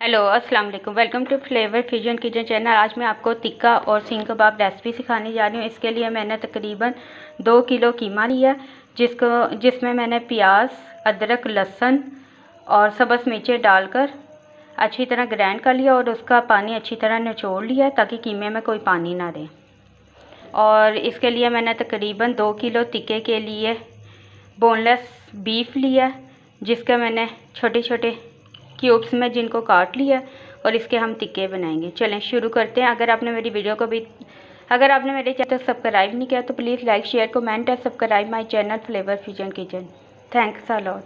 Hello अस्सलाम वालेकुम, welcome to flavour fusion kitchen channel. आज मैं आपको टिक्का और सींग कबाब रेसिपी सिखाने जा रही हूँ। इसके लिए मैंने तकरीबन 2 किलो कीमा लिया, जिसमें मैंने प्याज, अदरक, लहसुन और सब्ज़ मिर्चें डालकर अच्छी तरह ग्राइंड कर लिया और उसका पानी अच्छी तरह निचोड़ लिया ताकि कीमे में कोई पानी ना रहे। और इसके लिए मैंने तकरीबन 2 किलो टिक्के के लिए बोनलेस बीफ लिया, जिसका मैंने छोटे छोटे क्यूब्स में जिनको काट लिया और इसके हम टिक्के बनाएंगे। चलें शुरू करते हैं। अगर आपने मेरे चैनल सब्सक्राइब नहीं किया तो please like, share, comment and subscribe my channel flavour fusion kitchen. Thanks a lot.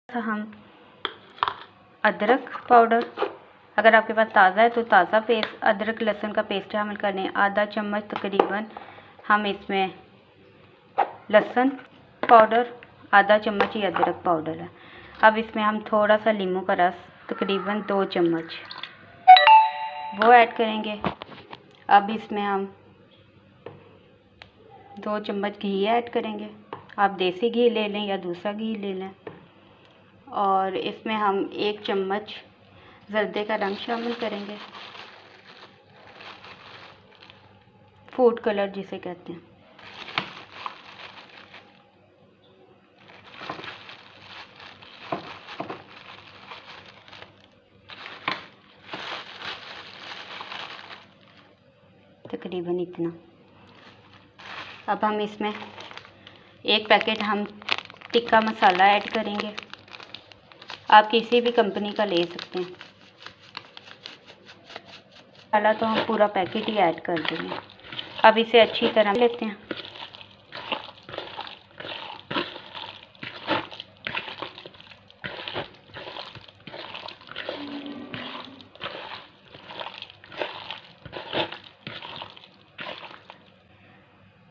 हम अदरक पाउडर, अगर आपके पास ताज़ा है तो ताज़ा पेस्ट अदरक लहसुन का पेस्ट शामिल कर लें। आधा चम्मच तकरीबन हम इसमें लहसुन पाउडर, आधा चम्मच ही अदरक पाउडर है। अब इसमें हम थोड़ा सा नींबू का रस तकरीबन 2 चम्मच वो ऐड करेंगे। अब इसमें हम 2 चम्मच घी ऐड करेंगे। आप देसी घी ले लें या दूसरा घी ले लें। और इसमें हम 1 चम्मच जर्दे का रंग शामिल करेंगे, फूड कलर जिसे कहते हैं। तकरीबन इतना। अब हम इसमें 1 पैकेट हम टिक्का मसाला ऐड करेंगे। आप किसी भी कंपनी का ले सकते हैं। मसाला तो हम पूरा पैकेट ही ऐड कर देंगे। अब इसे अच्छी तरह लेते हैं।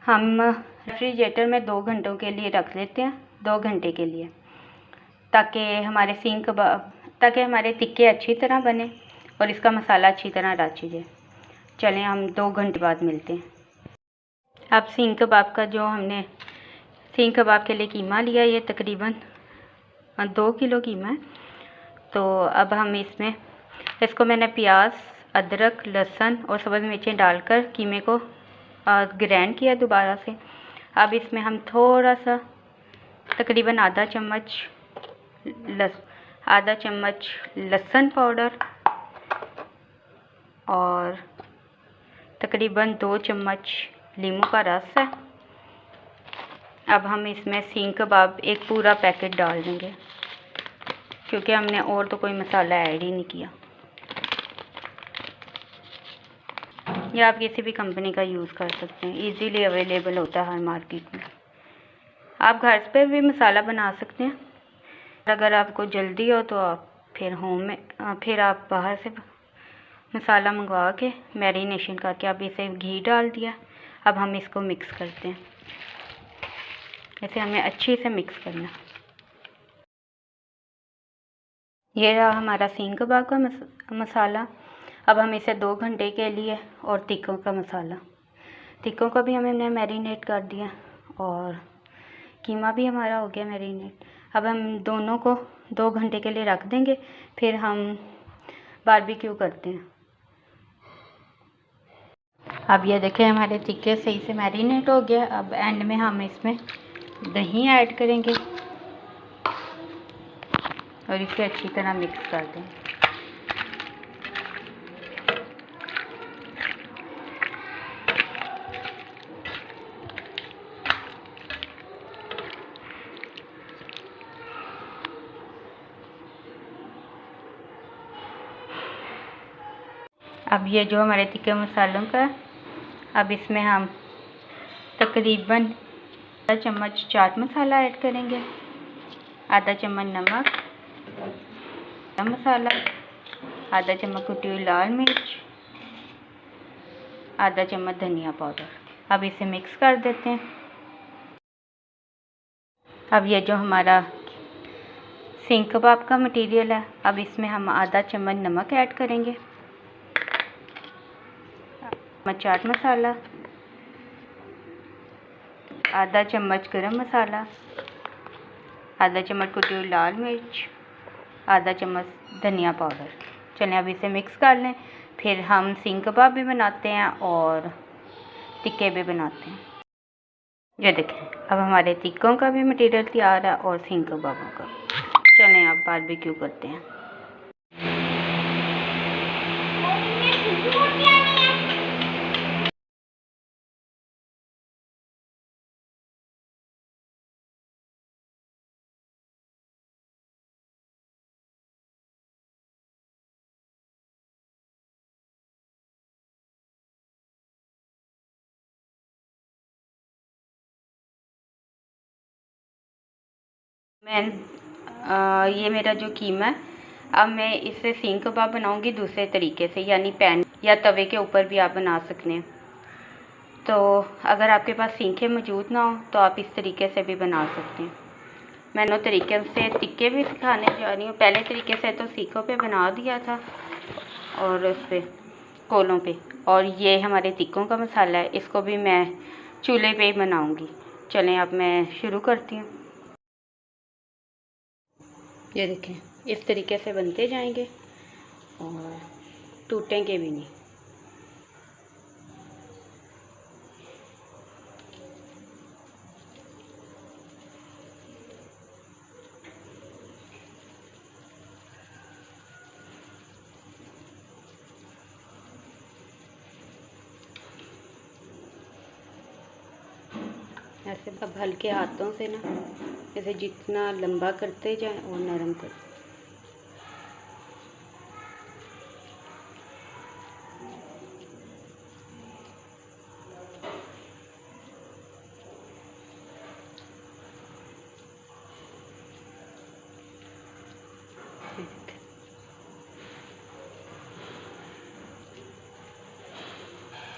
हम रेफ्रिजरेटर में 2 घंटों के लिए रख लेते हैं, 2 घंटे के लिए, ताकि हमारे टिक्के अच्छी तरह बने और इसका मसाला अच्छी तरह रच जाए। चलें हम 2 घंटे बाद मिलते हैं। अब सींग कबाब के लिए कीमा लिया, ये तकरीबन 2 किलो कीमा है। तो अब हम इसको मैंने प्याज, अदरक, लहसुन और सब्ज़ मिर्चें डालकर कीमे को ग्राइंड किया दोबारा से। अब इसमें हम थोड़ा सा तकरीबन आधा चम्मच लहसुन पाउडर और तकरीबन 2 चम्मच नींबू का रस है। अब हम इसमें सींग कबाब एक पूरा पैकेट डाल देंगे, क्योंकि हमने और तो कोई मसाला ऐड ही नहीं किया। या आप किसी भी कंपनी का यूज़ कर सकते हैं, इजीली अवेलेबल होता है हर मार्केट में। आप घर पे भी मसाला बना सकते हैं। अगर आपको जल्दी हो तो आप फिर आप बाहर से मसाला मंगवा के मैरिनेशन करके अब इसे घी डाल दिया। अब हम इसको मिक्स करते हैं। इसे हमें अच्छी से मिक्स करना। ये रहा हमारा सींग कबाब का मसाला। अब हम इसे 2 घंटे के लिए, और टिक्कों का मसाला, टिक्कों को भी हमने मैरिनेट कर दिया और कीमा भी हमारा हो गया मैरिनेट। अब हम दोनों को 2 घंटे के लिए रख देंगे, फिर हम बारबेक्यू करते हैं। अब ये देखें हमारे टिक्के सही से मैरिनेट हो गया। अब एंड में हम इसमें दही ऐड करेंगे और इसे अच्छी तरह मिक्स कर दें। अब ये जो हमारे टिक्के मसालों का, अब इसमें हम तकरीबन आधा चम्मच चाट मसाला ऐड करेंगे, आधा चम्मच नमक, गरम मसाला, आधा चम्मच कुटी हुई लाल मिर्च, आधा चम्मच धनिया पाउडर। अब इसे मिक्स कर देते हैं। अब ये जो हमारा सींग कबाब का मटेरियल है, अब इसमें हम आधा चम्मच नमक ऐड करेंगे, चाट मसाला, आधा चम्मच गरम मसाला, आधा चम्मच कुटी हुई लाल मिर्च, आधा चम्मच धनिया पाउडर। चलें अब इसे मिक्स कर लें। फिर हम सींग कबाब भी बनाते हैं और टिक्के भी बनाते हैं। ये देखें, अब हमारे टिक्कों का भी मटेरियल तैयार है और सींग कबाबों का। चलें अब बारबेक्यू करते हैं। ये मेरा जो कीमा है, अब मैं इससे सींग कबाब बनाऊंगी दूसरे तरीके से, यानी पैन या तवे के ऊपर भी आप बना सकते हैं। तो अगर आपके पास सींखें मौजूद ना हो तो आप इस तरीके से भी बना सकते हैं। मैं दोनों तरीके से टिक्के भी सिखाने जा रही हूँ। पहले तरीके से तो सीखों पे बना दिया था और उस पर कोलों पे, और ये हमारे टिक्कों का मसाला है, इसको भी मैं चूल्हे पे ही बनाऊँगी। चलें अब मैं शुरू करती हूँ। ये देखें, इस तरीके से बनते जाएंगे और टूटेंगे भी नहीं। ऐसे अब हल्के हाथों से ना ऐसे जितना लंबा करते जाएं और नरम कर।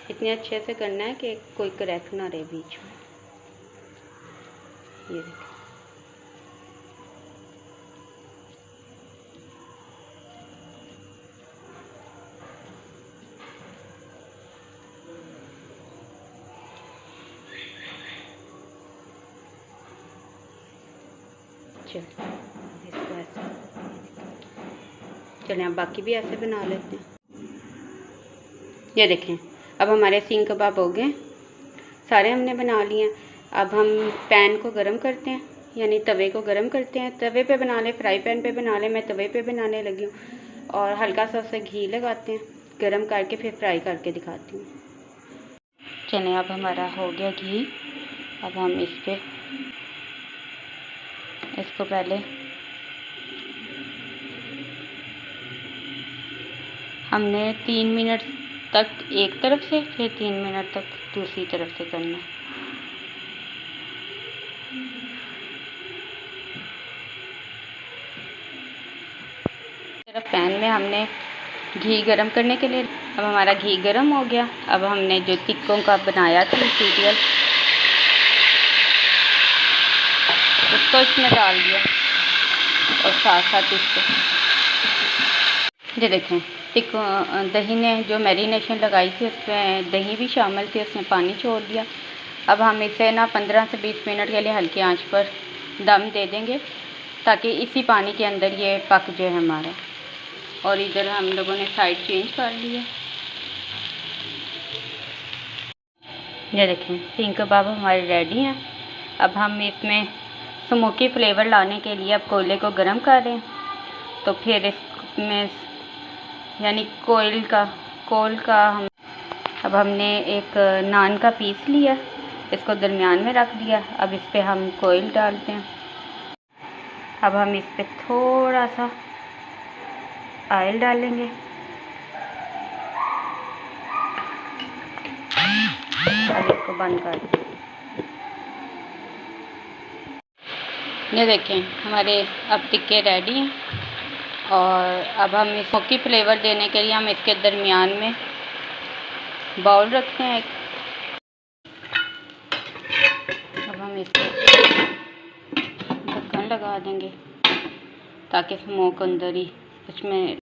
इतने अच्छे से करना है कि कोई क्रैक ना रहे बीच में। ये देखिए, इसको ऐसे। चलें अब बाकी भी ऐसे बना लेते हैं। ये देखें, अब हमारे सींग कबाब हो गए, सारे हमने बना लिए। अब हम पैन को गरम करते हैं, यानी तवे को गरम करते हैं। तवे पे बना लें, फ्राई पैन पे बना लें, मैं तवे पे बनाने लगी हूँ। और हल्का सा उसे घी लगाते हैं, गरम करके फिर फ्राई करके दिखाती हूँ। चलें अब हमारा हो गया घी। अब हम इसको पहले हमने 3 मिनट तक एक तरफ से, फिर 3 मिनट तक दूसरी तरफ से करना है। पैन में हमने घी गरम करने के लिए, अब हमारा घी गरम हो गया। अब हमने जो टिक्कों का बनाया था मटीरियल, उसको इसमें डाल दिया और साथ साथ इसको, ये देखें, दही ने जो मैरिनेशन लगाई थी उसमें दही भी शामिल थी, उसने पानी छोड़ दिया। अब हम इसे ना 15 से 20 मिनट के लिए हल्की आंच पर दम दे देंगे, ताकि इसी पानी के अंदर ये पक जाए हमारा। और इधर हम लोगों ने साइड चेंज कर लिया। ये देखें, सींग कबाब हमारे रेडी हैं। अब हम इसमें स्मोकी फ्लेवर लाने के लिए अब कोयले को गर्म कर रहे हैं। तो फिर इसमें यानी कोल का हम, अब हमने एक नान का पीस लिया, इसको दरमियान में रख दिया। अब इस पर हम कोयल डालते हैं। अब हम इस पर थोड़ा सा ऑयल डालेंगे। अब इसको बंद कर दें। ये देखें, हमारे अब टिक्के रेडी हैं। और अब हम स्मोकी फ्लेवर देने के लिए हम इसके दरमियान में बाउल रखते हैं एक। अब हम इसको ढक्कन लगा देंगे ताकि स्मोक अंदर ही उसमें